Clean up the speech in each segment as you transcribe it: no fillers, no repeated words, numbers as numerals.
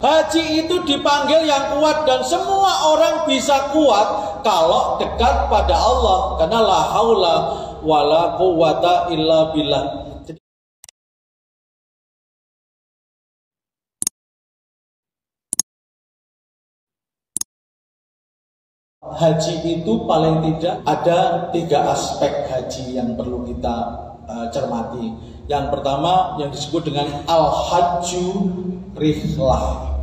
Haji itu dipanggil yang kuat, dan semua orang bisa kuat kalau dekat pada Allah, karena la haula wala quwata illa billah. Haji itu paling tidak ada 3 aspek haji yang perlu kita cermati. Yang pertama yang disebut dengan al-hajju rihlah.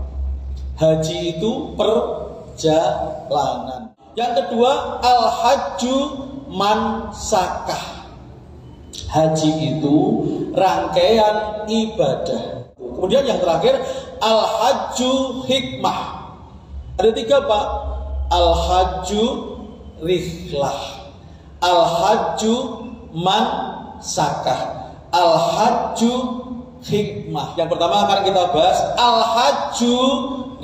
Haji itu perjalanan. Yang kedua al-hajju mansakah. Haji itu rangkaian ibadah. Kemudian yang terakhir al-hajju hikmah. Ada 3 Pak. Al-hajju rihlah, al-hajju mansakah, al-hajju hikmah. Yang pertama akan kita bahas al-hajju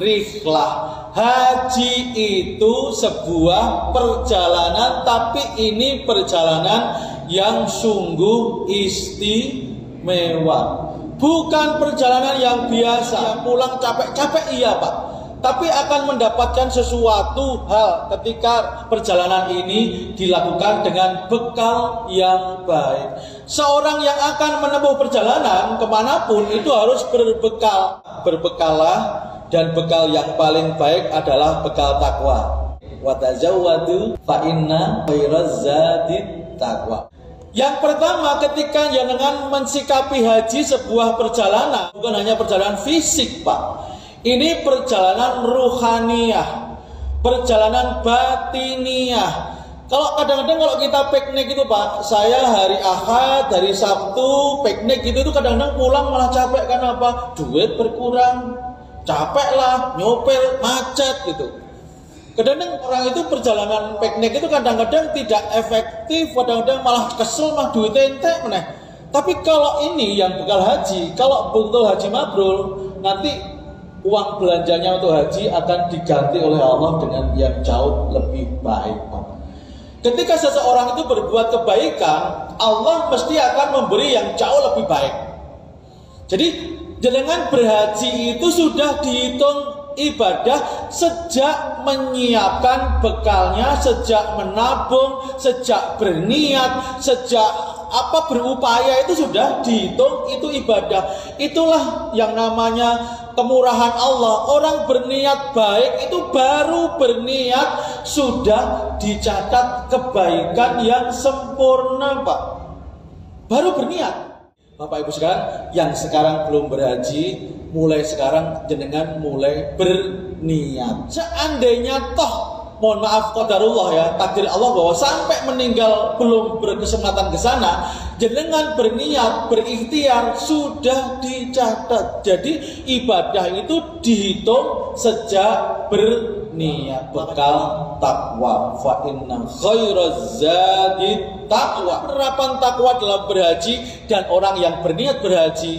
rihlah. Haji itu sebuah perjalanan, tapi ini perjalanan yang sungguh istimewa. Bukan perjalanan yang biasa, pulang capek-capek iya Pak, tapi akan mendapatkan sesuatu hal ketika perjalanan ini dilakukan dengan bekal yang baik. Seorang yang akan menempuh perjalanan kemanapun itu harus berbekal. Berbekallah, dan bekal yang paling baik adalah bekal takwa. Wa tazawwadu fa inna khairaz zadit taqwa. Yang pertama, ketika dengan mensikapi haji sebuah perjalanan, bukan hanya perjalanan fisik Pak, ini perjalanan ruhaniyah, perjalanan batiniah. Kalau kadang-kadang kalau kita piknik itu Pak, saya hari Ahad, hari Sabtu piknik gitu itu kadang-kadang pulang malah capek. Karena apa? Duit berkurang, capek lah, nyopir, macet gitu. Kadang-kadang orang itu perjalanan piknik itu kadang-kadang tidak efektif, kadang-kadang malah kesel, malah duitnya entek meneh. Tapi kalau ini yang bekal haji, kalau betul haji mabrur, nanti uang belanjanya untuk haji akan diganti oleh Allah dengan yang jauh lebih baik. Ketika seseorang itu berbuat kebaikan, Allah mesti akan memberi yang jauh lebih baik. Jadi dengan berhaji itu sudah dihitung ibadah sejak menyiapkan bekalnya, sejak menabung, sejak berniat, sejak berupaya itu sudah dihitung itu ibadah. Itulah yang namanya kemurahan Allah. Orang berniat baik itu baru berniat sudah dicatat kebaikan yang sempurna Pak. Baru berniat. Bapak Ibu sekalian yang sekarang belum berhaji, mulai sekarang jenengan mulai berniat. Seandainya toh, mohon maaf qadarullah ya, takdir Allah bahwa sampai meninggal belum berkesempatan ke sana, jenengan berniat, berikhtiar sudah dicatat. Jadi ibadah itu dihitung sejak berniat. Bekal takwa, fa inna khairaz zadi takwa. Penerapan takwa dalam berhaji dan orang yang berniat berhaji,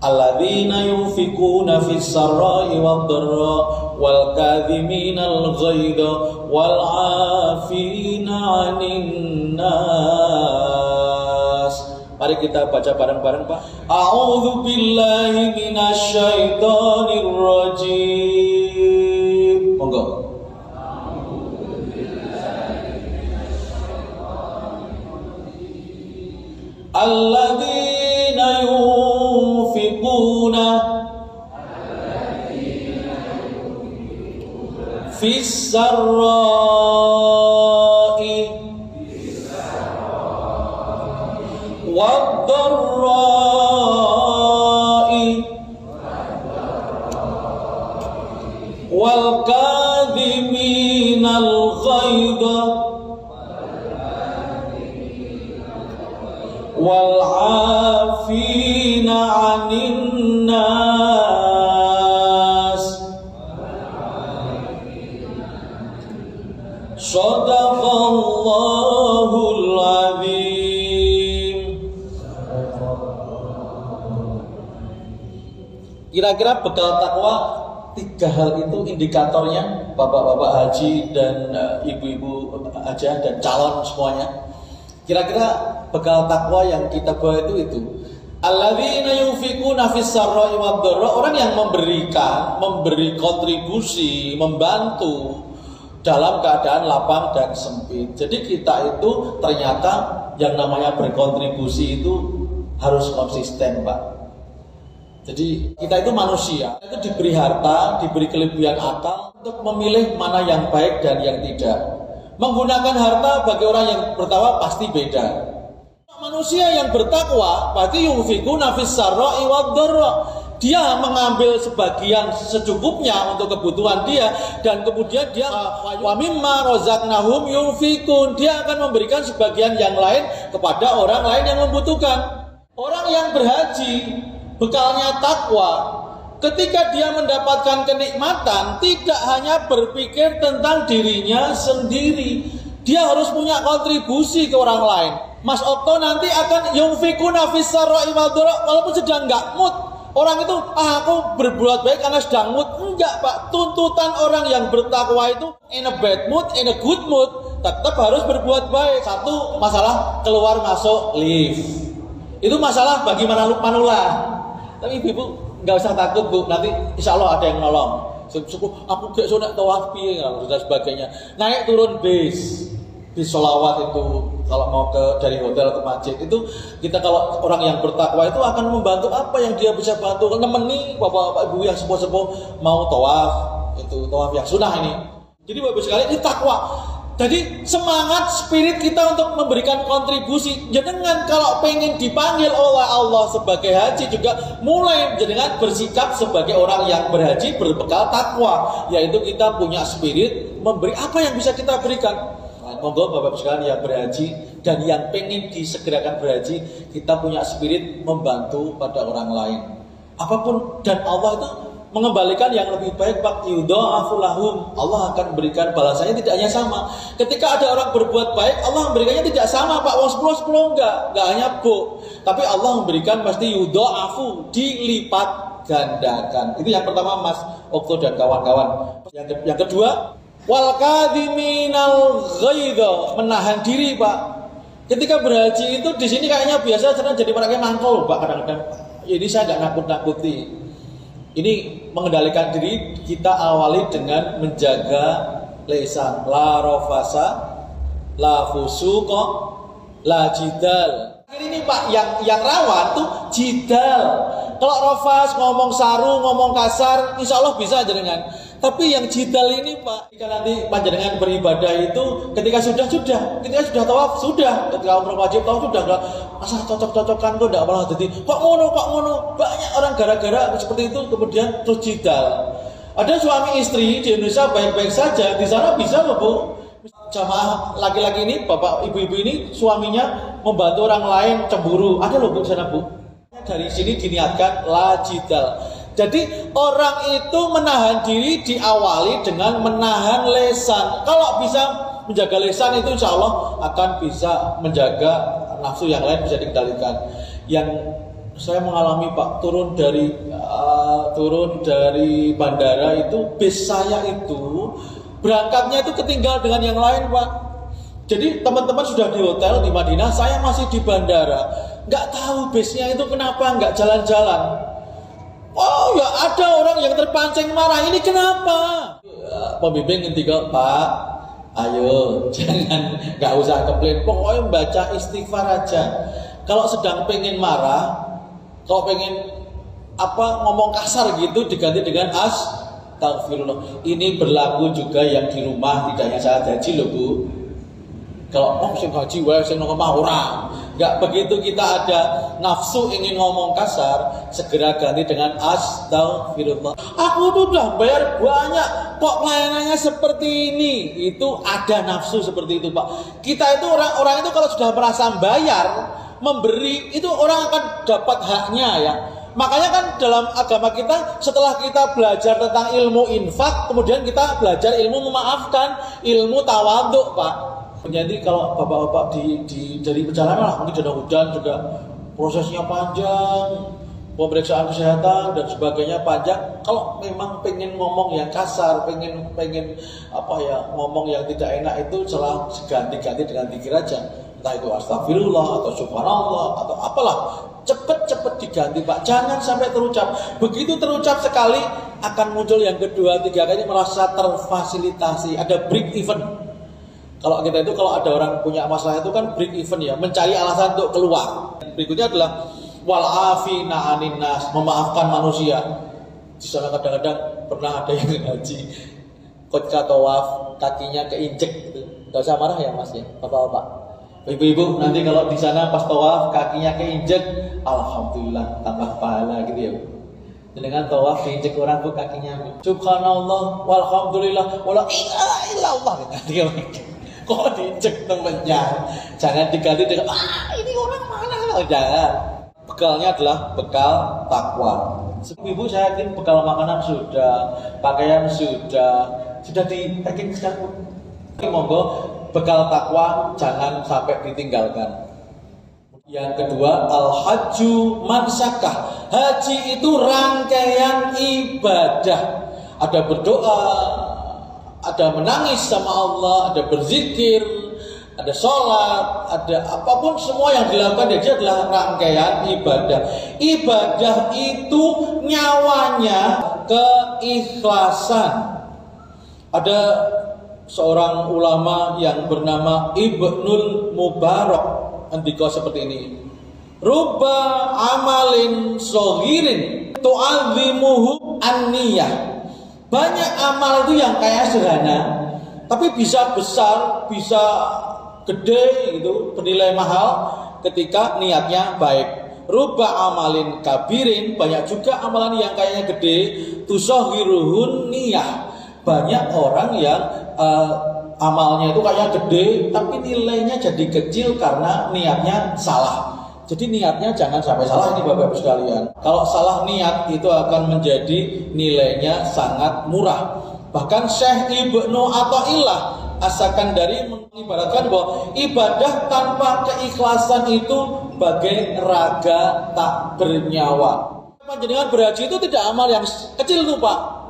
alladzina yunfikuna fis sarai wad dharra wal kadhiminal ghaidha wal 'afina 'anil nas. Mari kita baca bareng-bareng Pak. A'udzu billahi minasy syaithanir rajim. Monggo. Alladzina yunfikuna fis sarra'i wad dharra'i wal kadhiminal ghaidha wal 'afina 'anil nas. Shadaqallahul 'azim. Kira-kira bekal takwa 3 hal itu indikatornya bapak-bapak haji dan ibu-ibu haji dan calon semuanya. Kira-kira bekal takwa yang kita bawa itu Alladzina yunfikuna fis sarra'i wad dharra, orang yang memberi kontribusi, membantu dalam keadaan lapang dan sempit. Jadi kita itu ternyata yang namanya berkontribusi itu harus konsisten, Pak. Jadi kita itu manusia, itu diberi harta, diberi kelebihan akal untuk memilih mana yang baik dan yang tidak. Menggunakan harta bagi orang yang bertakwa pasti beda. Manusia yang bertakwa berarti yunfikuna fis sarra'i wad dharra. Dia mengambil sebagian secukupnya untuk kebutuhan dia, dan kemudian dia wa mimma razaqnahum yunfikun. Dia akan memberikan sebagian yang lain kepada orang lain yang membutuhkan. Orang yang berhaji bekalnya takwa. Ketika dia mendapatkan kenikmatan, tidak hanya berpikir tentang dirinya sendiri. Dia harus punya kontribusi ke orang lain. Mas Okto nanti akan yunfikuna fis sarra'i wad dharra walaupun sedang enggak mood. Orang itu, aku berbuat baik karena sedang mood. Enggak, Pak. Tuntutan orang yang bertakwa itu in a bad mood, in a good mood, tetap harus berbuat baik. Satu, masalah keluar masuk lift. Itu masalah bagi manula. Tapi ibu nggak usah takut, Bu. Nanti insya Allah ada yang nolong. Aku gak suka tawaf piye dan sebagainya. Naik turun bis sholawat itu kalau mau dari hotel ke masjid itu, kita kalau orang yang bertakwa itu akan membantu apa yang dia bisa bantu, nemeni bapak-bapak ibu yang sepuh-sepuh mau tawaf, itu tawaf yang sunnah ini. Jadi bapak sekalian, ini takwa. Jadi semangat spirit kita untuk memberikan kontribusi. Jangan kalau pengen dipanggil oleh Allah sebagai haji juga mulai dengan bersikap sebagai orang yang berhaji berbekal takwa, yaitu kita punya spirit memberi apa yang bisa kita berikan. Monggo Bapak sekalian yang berhaji dan yang pengen disegerakan berhaji, kita punya spirit membantu pada orang lain. Apapun, dan Allah itu mengembalikan yang lebih baik, Pak. Yudha'afu lahum. Allah akan berikan balasannya tidak hanya sama. Ketika ada orang berbuat baik, Allah memberikannya tidak sama, Pak. 10 enggak hanya bu. Tapi Allah memberikan pasti yudha'afu, dilipat gandakan. Itu yang pertama, Mas Okto dan kawan-kawan. Yang kedua, wal kadhiminal ghaidha, menahan diri, Pak. Ketika berhaji itu di sini kayaknya biasa sedang jadi pakai mangkol, Pak. Kadang-kadang ini saya nggak nakut-nakuti. Ini mengendalikan diri kita awali dengan menjaga lisan. La rafasa, la fusuqa, la jidal. Ini Pak yang rawan tuh jidal. Kalau rafas ngomong saru, ngomong kasar, insya Allah bisa jenengan. Tapi yang jidal ini Pak, ketika nanti panjenengan beribadah itu ketika sudah tawaf sudah, ketika umroh wajib tawaf sudah, asal cocok-cocokan kok enggak malah jadi kok ngono. Banyak orang gara-gara seperti itu kemudian terus jidal. Ada suami istri di Indonesia baik-baik saja, di sana bisa loh, Bu. Jamaah laki-laki ini, bapak ibu-ibu ini suaminya membantu orang lain cemburu. Ada loh, Bu, di sana, Bu. Dari sini diniatkan la jidal. Jadi orang itu menahan diri diawali dengan menahan lesan. Kalau bisa menjaga lesan itu insya Allah akan bisa menjaga nafsu yang lain bisa dikendalikan. Yang saya mengalami Pak, turun dari bandara itu bis saya itu berangkatnya itu ketinggal dengan yang lain, Pak. Jadi teman-teman sudah di hotel di Madinah, saya masih di bandara. Nggak tahu bisnya itu kenapa nggak jalan-jalan. Oh ya, ada orang yang terpancing marah, ini kenapa? Pembimbing ngentika, Pak, ayo jangan, nggak usah komplain, pokoknya baca istighfar aja. Kalau sedang pengen marah, kalau pengen ngomong kasar gitu diganti dengan astagfirullah. Ini berlaku juga yang di rumah, tidak hanya saat haji loh, Bu. Kalau sing haji wae sing ngomong orang, enggak begitu kita ada nafsu ingin ngomong kasar, segera ganti dengan astagfirullah. Aku tuh udah bayar banyak, kok pelayanannya seperti ini. Itu ada nafsu seperti itu, Pak. Kita itu orang itu kalau sudah merasa bayar, memberi, itu orang akan dapat haknya ya. Makanya kan dalam agama kita, setelah kita belajar tentang ilmu infak, kemudian kita belajar ilmu memaafkan, ilmu tawadhu, Pak. Jadi kalau bapak-bapak dari perjalanan lah, mungkin ada hujan juga prosesnya panjang, pemeriksaan kesehatan dan sebagainya panjang. Kalau memang pengen ngomong yang kasar, pengen ngomong yang tidak enak itu ganti dengan zikir aja. Entah itu astagfirullah atau subhanallah atau apalah. Cepet-cepet diganti Pak, jangan sampai terucap. Begitu terucap sekali akan muncul yang kedua, tiga kali merasa terfasilitasi. Ada break even. Kalau kita itu kalau ada orang punya masalah itu kan break even ya, mencari alasan untuk keluar. Berikutnya adalah wal'afina anin nas, memaafkan manusia. Di sana kadang-kadang pernah ada yang haji, ketika tawaf kakinya keinjek gitu. Enggak usah marah ya Mas ya, Bapak-bapak. Ibu-ibu nanti kalau di sana pas tawaf kakinya keinjek, alhamdulillah tambah pahala gitu ya. Dengan tawaf keinjek orang tuh kakinya, subhanallah, walhamdulillah, wala ilaha illallah. Kok diinjek temennya? Jangan diganti dengan ini orang mana? Jangan. Bekalnya adalah bekal takwa. Ibu saya yakin bekal makanan sudah, pakaian sudah di packing sekarang. Monggo bekal takwa jangan sampai ditinggalkan. Yang kedua, al-hajju mansakah. Haji itu rangkaian ibadah. Ada berdoa, ada menangis sama Allah, ada berzikir, ada sholat, ada apapun semua yang dilakukan dia adalah rangkaian ibadah. Ibadah itu nyawanya keikhlasan. Ada seorang ulama yang bernama Ibnul Mubarak andika seperti ini. Rubba amalin shoghirin tu'azimuhu an-niyah. Banyak amal itu yang kayak sederhana tapi bisa besar, bisa gede gitu, bernilai mahal ketika niatnya baik. Rubba amalin kabirin, banyak juga amalan yang kayaknya gede, tusoghiruhun niyah. Banyak orang yang amalnya itu kayak gede tapi nilainya jadi kecil karena niatnya salah. Jadi niatnya jangan sampai salah nih Bapak-Ibu sekalian. Kalau salah niat itu akan menjadi nilainya sangat murah. Bahkan Syekh Ibnu Athaillah As-Sakandari mengibaratkan bahwa ibadah tanpa keikhlasan itu bagai raga tak bernyawa. Panjenengan berhaji itu tidak amal yang kecil tuh Pak.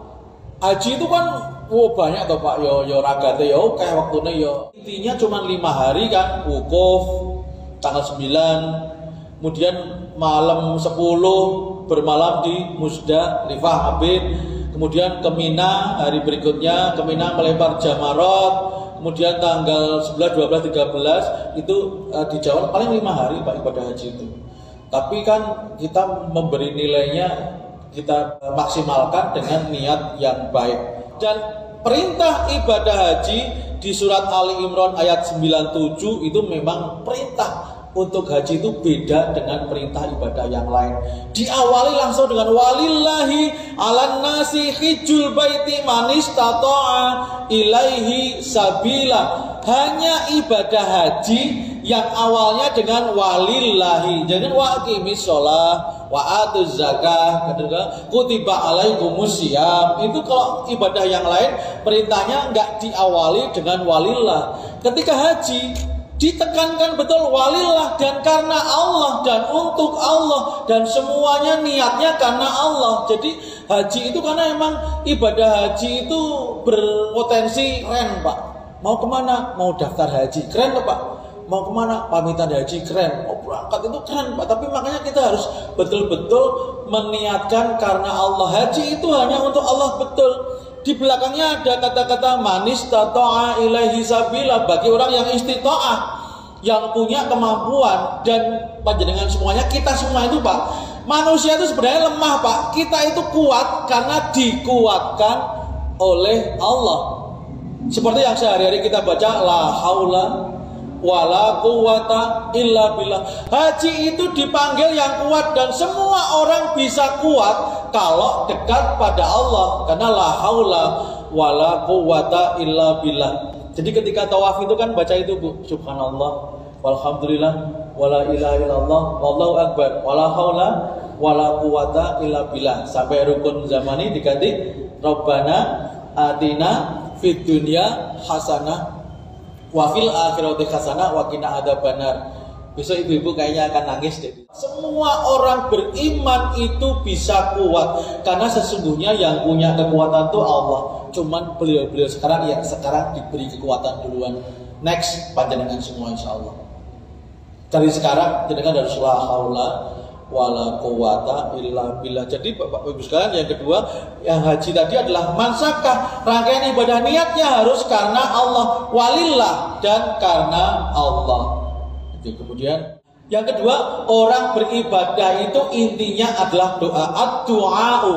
Haji itu kan banyak toh Pak, yo ragate yo kayak waktunya yo. Intinya cuma 5 hari kan, wukuf tanggal 9, kemudian malam 10 bermalam di Muzdalifah Abid, kemudian ke Mina hari berikutnya, ke Mina melempar jamarot, kemudian tanggal 11, 12, 13 itu di Jawa paling 5 hari Pak ibadah haji itu. Tapi kan kita memberi nilainya, kita maksimalkan dengan niat yang baik. Dan perintah ibadah haji di surat Ali Imran ayat 97 itu memang perintah untuk haji itu beda dengan perintah ibadah yang lain. Diawali langsung dengan walillahi 'alan nasi hijjul baiti man istata'a ilaihi sabila. Hanya ibadah haji yang awalnya dengan walillahi, jangan wa aqimis shalah wa atuz zakah, kutiba alaikumus syiyam. Itu kalau ibadah yang lain perintahnya enggak diawali dengan walillah. Ketika haji ditekankan betul walillah, dan karena Allah dan untuk Allah, dan semuanya niatnya karena Allah. Jadi haji itu karena emang ibadah haji itu berpotensi keren Pak. Mau kemana? Mau daftar haji, keren loh Pak. Mau kemana? Pamitan haji, keren. Mau berangkat itu keren Pak. Tapi makanya kita harus betul-betul meniatkan karena Allah. Haji itu hanya untuk Allah betul. Di belakangnya ada kata-kata manis tato'a ilaihi sabila, bagi orang yang istita'ah, yang punya kemampuan. Dan panjenengan semuanya, kita semua itu Pak, manusia itu sebenarnya lemah Pak. Kita itu kuat karena dikuatkan oleh Allah. Seperti yang sehari-hari kita baca, la haula wala quwata illa billah. Haji itu dipanggil yang kuat, dan semua orang bisa kuat kalau dekat pada Allah, karena la haula wala quwata illa billah. Jadi ketika tawaf itu kan baca itu Bu, subhanallah walhamdulillah wala ilaha illallah wallahu akbar wala haula wala quwata illa billah. Sampai rukun zamani diganti Rabbana atina fid dunya hasanah wa fil akhirati hasanah wa qina adzabannar. Besok ibu-ibu kayaknya akan nangis deh. Semua orang beriman itu bisa kuat karena sesungguhnya yang punya kekuatan itu Allah. Cuman beliau-beliau sekarang yang sekarang diberi kekuatan duluan. Next panjenengan semua insyaallah. Dari sekarang jenengan harus la haula wala quwata illa billah. Jadi Bapak Ibu sekalian, yang kedua, yang haji tadi adalah mansakah, rangkaian ibadah niatnya harus karena Allah, walillah, dan karena Allah. Jadi kemudian yang kedua, orang beribadah itu intinya adalah doa. Ad-du'a'u,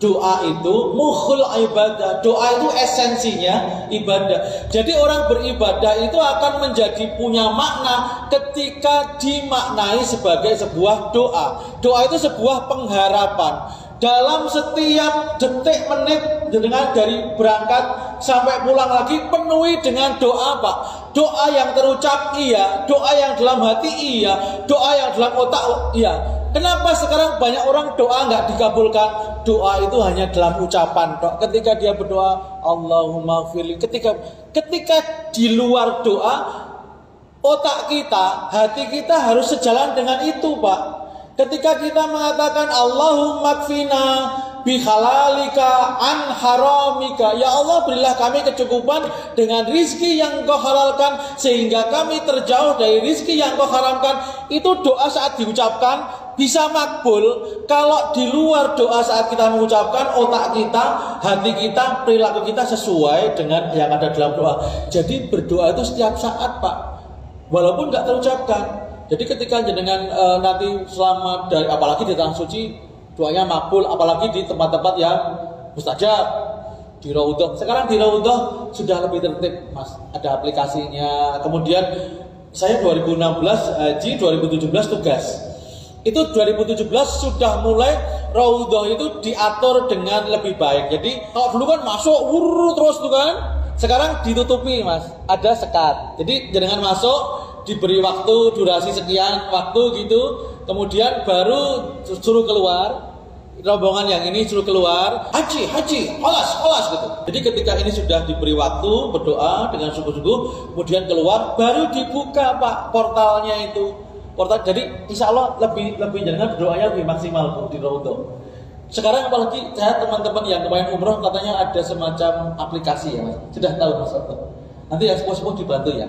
doa itu mukhul ibadah, doa itu esensinya ibadah. Jadi orang beribadah itu akan menjadi punya makna ketika dimaknai sebagai sebuah doa. Doa itu sebuah pengharapan. Dalam setiap detik menit dengan dari berangkat sampai pulang lagi penuhi dengan doa, Pak. Doa yang terucap iya, doa yang dalam hati iya, doa yang dalam otak iya. Kenapa sekarang banyak orang doa nggak dikabulkan? Doa itu hanya dalam ucapan. Ketika dia berdoa, Allahumma firli. Ketika di luar doa, otak kita, hati kita harus sejalan dengan itu, Pak. Ketika kita mengatakan Allahumma kfina bihalalika an haramika, ya Allah berilah kami kecukupan dengan rizki yang Kau halalkan sehingga kami terjauh dari rizki yang Kau haramkan. Itu doa saat diucapkan bisa makbul. Kalau di luar doa saat kita mengucapkan, otak kita, hati kita, perilaku kita sesuai dengan yang ada dalam doa. Jadi berdoa itu setiap saat, Pak, walaupun nggak terucapkan. Jadi ketika jenengan nanti selama dari, apalagi di tanah suci, doanya makbul, apalagi di tempat-tempat yang mustajab, di Raudhah. Sekarang di Raudhah sudah lebih tertib, Mas. Ada aplikasinya. Kemudian saya 2016 haji, 2017 tugas. Itu 2017 sudah mulai Raudhah itu diatur dengan lebih baik. Jadi kalau dulu kan masuk terus tuh kan. Sekarang ditutupi, Mas. Ada sekat. Jadi jenengan masuk, diberi waktu durasi sekian waktu gitu, kemudian baru suruh keluar. Rombongan yang ini suruh keluar, haji, olas gitu. Jadi ketika ini sudah diberi waktu berdoa dengan sungguh-sungguh, kemudian keluar, baru dibuka, Pak, portalnya itu. Portal, jadi insya Allah lebih jangan berdoanya lebih maksimal di Raudhah. Sekarang apalagi saya teman-teman yang kemarin umroh katanya ada semacam aplikasi ya, Mas. Sudah tahu, Mas? Nanti yang sepuh-sepuh dibantu ya.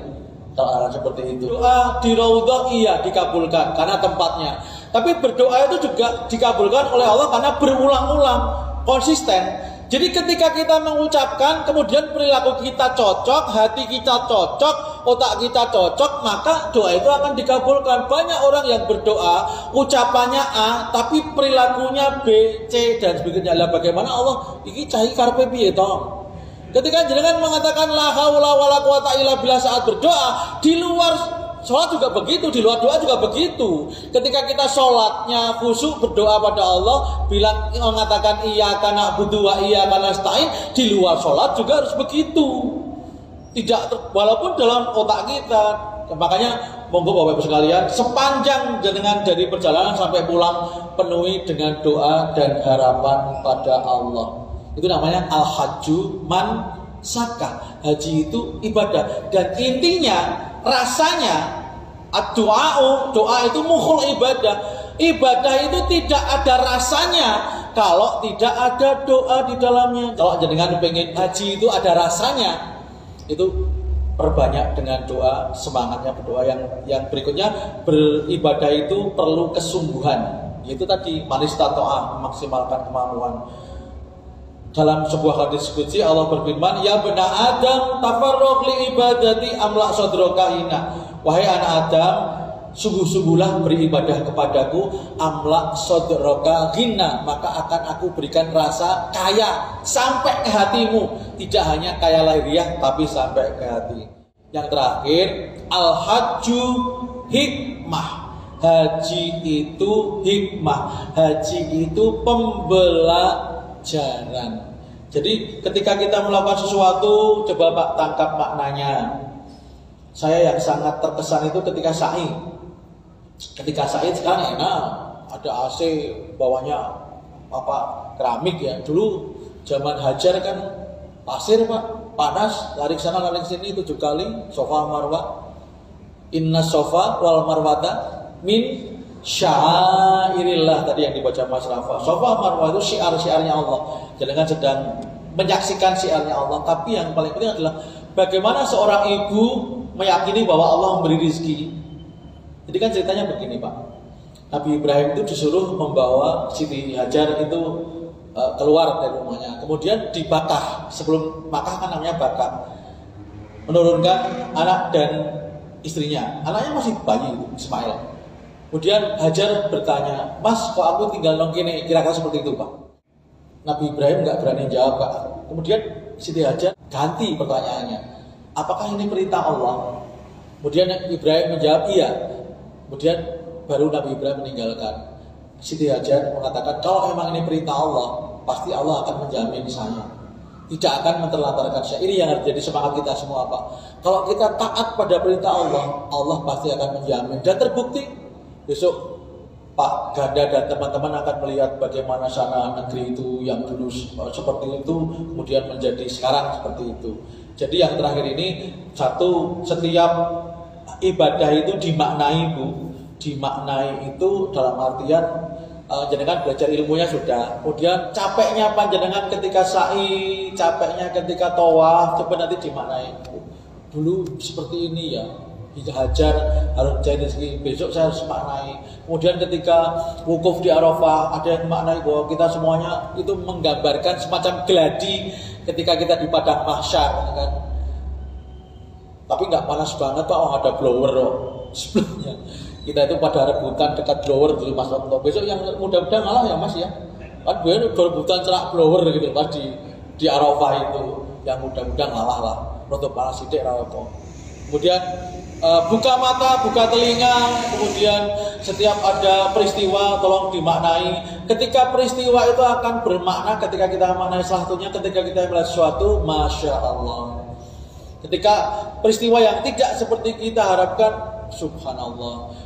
Kalau seperti itu. Doa di Raudhah iya dikabulkan karena tempatnya. Tapi berdoa itu juga dikabulkan oleh Allah karena berulang-ulang, konsisten. Jadi ketika kita mengucapkan, kemudian perilaku kita cocok, hati kita cocok, otak kita cocok, maka doa itu akan dikabulkan. Banyak orang yang berdoa, ucapannya A, tapi perilakunya B, C, dan sebagainya. Lah bagaimana Allah? Iki cahi karpe piye to? Ketika jenengan mengatakan la haula wala quwata illa billah saat berdoa, di luar sholat juga begitu, di luar doa juga begitu. Ketika kita sholatnya khusyuk berdoa pada Allah, bilang mengatakan iyyaka na'budu wa iyyaka nasta'in, di luar sholat juga harus begitu. Tidak, walaupun dalam otak kita. Makanya monggo Bapak Ibu sekalian, sepanjang jenengan dari perjalanan sampai pulang penuhi dengan doa dan harapan pada Allah. Itu namanya al-hajju mansakah. Haji itu ibadah. Dan intinya, rasanya ad-du'a'u, doa itu mukhul ibadah. Ibadah itu tidak ada rasanya kalau tidak ada doa di dalamnya. Kalau jenengan pengen haji itu ada rasanya, itu perbanyak dengan doa, semangatnya berdoa. Yang berikutnya, beribadah itu perlu kesungguhan. Itu tadi manistato'ah, memaksimalkan kemampuan. Dalam sebuah hadis qudsi Allah berfirman, ya bena Adam tafarraq li ibadati amla sadroka hina. Wahai anak Adam, sungguh-sungguhlah beribadah kepadaku, amla sadroka hina, maka akan aku berikan rasa kaya sampai ke hatimu. Tidak hanya kaya lahiriah tapi sampai ke hati. Yang terakhir, al-hajju hikmah. Haji itu hikmah. Haji itu pembelajaran. Jadi ketika kita melakukan sesuatu, coba Pak tangkap maknanya. Saya yang sangat terkesan itu ketika sa'i. Ketika sa'i sekarang enak, ada AC, bawahnya keramik ya. Dulu zaman hajar kan pasir, Pak, panas, lari sana lari sini 7 kali, sofa marwah. Inna sofa wal marwata min syairillah, tadi yang dibaca Mas Rafa. Sofa marwah itu syiar-syiarnya Allah. Jangan sedang menyaksikan syiarnya Allah, tapi yang paling penting adalah bagaimana seorang ibu meyakini bahwa Allah memberi rezeki. Jadi kan ceritanya begini Pak, Nabi Ibrahim itu disuruh membawa Siti Hajar itu keluar dari rumahnya, kemudian dibakar. Sebelum Makkah kan namanya bakar, menurunkan anak dan istrinya. Anaknya masih bayi itu, Ismail. Kemudian Hajar bertanya, Mas kok aku tinggal nong kene? Kira-kira seperti itu Pak. Nabi Ibrahim nggak berani jawab Pak. Kemudian Siti Hajar ganti pertanyaannya, apakah ini perintah Allah? Kemudian Ibrahim menjawab iya. Kemudian baru Nabi Ibrahim meninggalkan. Siti Hajar mengatakan, kalau emang ini perintah Allah, pasti Allah akan menjamin saya, tidak akan menterlantarkan saya. Ini yang harus jadi semangat kita semua Pak. Kalau kita taat pada perintah Allah, Allah pasti akan menjamin. Dan terbukti besok Pak Ganda dan teman-teman akan melihat bagaimana sana negeri itu yang dulu seperti itu, kemudian menjadi sekarang seperti itu. Jadi yang terakhir ini, satu, setiap ibadah itu dimaknai Bu. Dimaknai itu dalam artian jenengan belajar ilmunya sudah, kemudian capeknya panjenengan ketika sa'i, capeknya ketika tawaf, coba nanti dimaknai. Dulu seperti ini ya, Hajar harus jadi segini, besok saya harus maknai. Kemudian ketika wukuf di Arafah, ada yang maknai bahwa kita semuanya itu menggambarkan semacam geladi ketika kita di padang mahsyar, kan? Tapi nggak panas banget Pak, ada blower sebelumnya. Kita itu pada rebutan dekat blower dulu Mas Wakto. Besok yang mudah-mudahan ngalah ya Mas ya. Kan gue rebutan cerak blower gitu Mas di Arafah itu. Yang mudah-mudahan ngalah lah. Roto panas sidik Arafah. Kemudian buka mata, buka telinga. Kemudian setiap ada peristiwa tolong dimaknai. Ketika peristiwa itu akan bermakna ketika kita maknai, salah satunya ketika kita melihat sesuatu, Masya Allah. Ketika peristiwa yang tidak seperti kita harapkan, Subhanallah.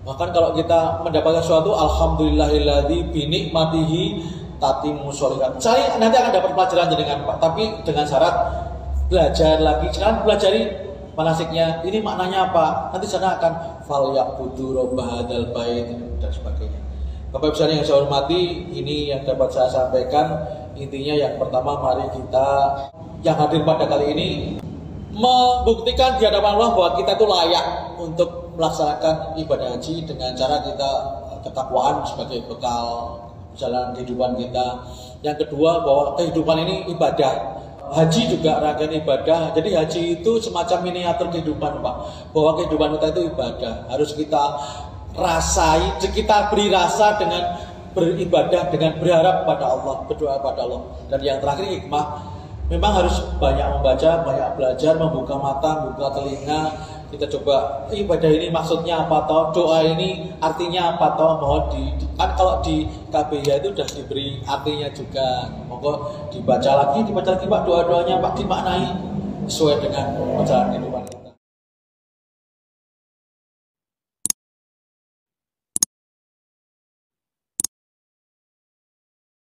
Bahkan kalau kita mendapatkan sesuatu, alhamdulillahilladzi bi nikmatihi tatimmu sholihat. Saya nanti akan dapat pelajaran dengan Pak, tapi dengan syarat belajar lagi. Sekarang pelajari manasiknya, ini maknanya apa? Nanti sana akan fal ya'budu rabb hadzal bait dan sebagainya. Bapak Ibu yang saya hormati, ini yang dapat saya sampaikan. Intinya yang pertama, mari kita yang hadir pada kali ini membuktikan di hadapan Allah bahwa kita itu layak untuk melaksanakan ibadah haji dengan cara kita ketakwaan sebagai bekal perjalanan kehidupan kita. Yang kedua, bahwa kehidupan ini ibadah. Haji juga rangkaian ibadah. Jadi haji itu semacam miniatur kehidupan Pak. Bahwa kehidupan kita itu ibadah. Harus kita rasai, kita beri rasa dengan beribadah, dengan berharap pada Allah, berdoa pada Allah. Dan yang terakhir hikmah. Memang harus banyak membaca, banyak belajar, membuka mata, membuka telinga. Kita coba ibadah ini maksudnya apa toh, doa ini artinya apa toh. Mohon kan kalau di KBH itu sudah diberi artinya juga. Monggo dibaca lagi Pak doa-doanya Pak, dimaknai sesuai dengan perjalanan kehidupan.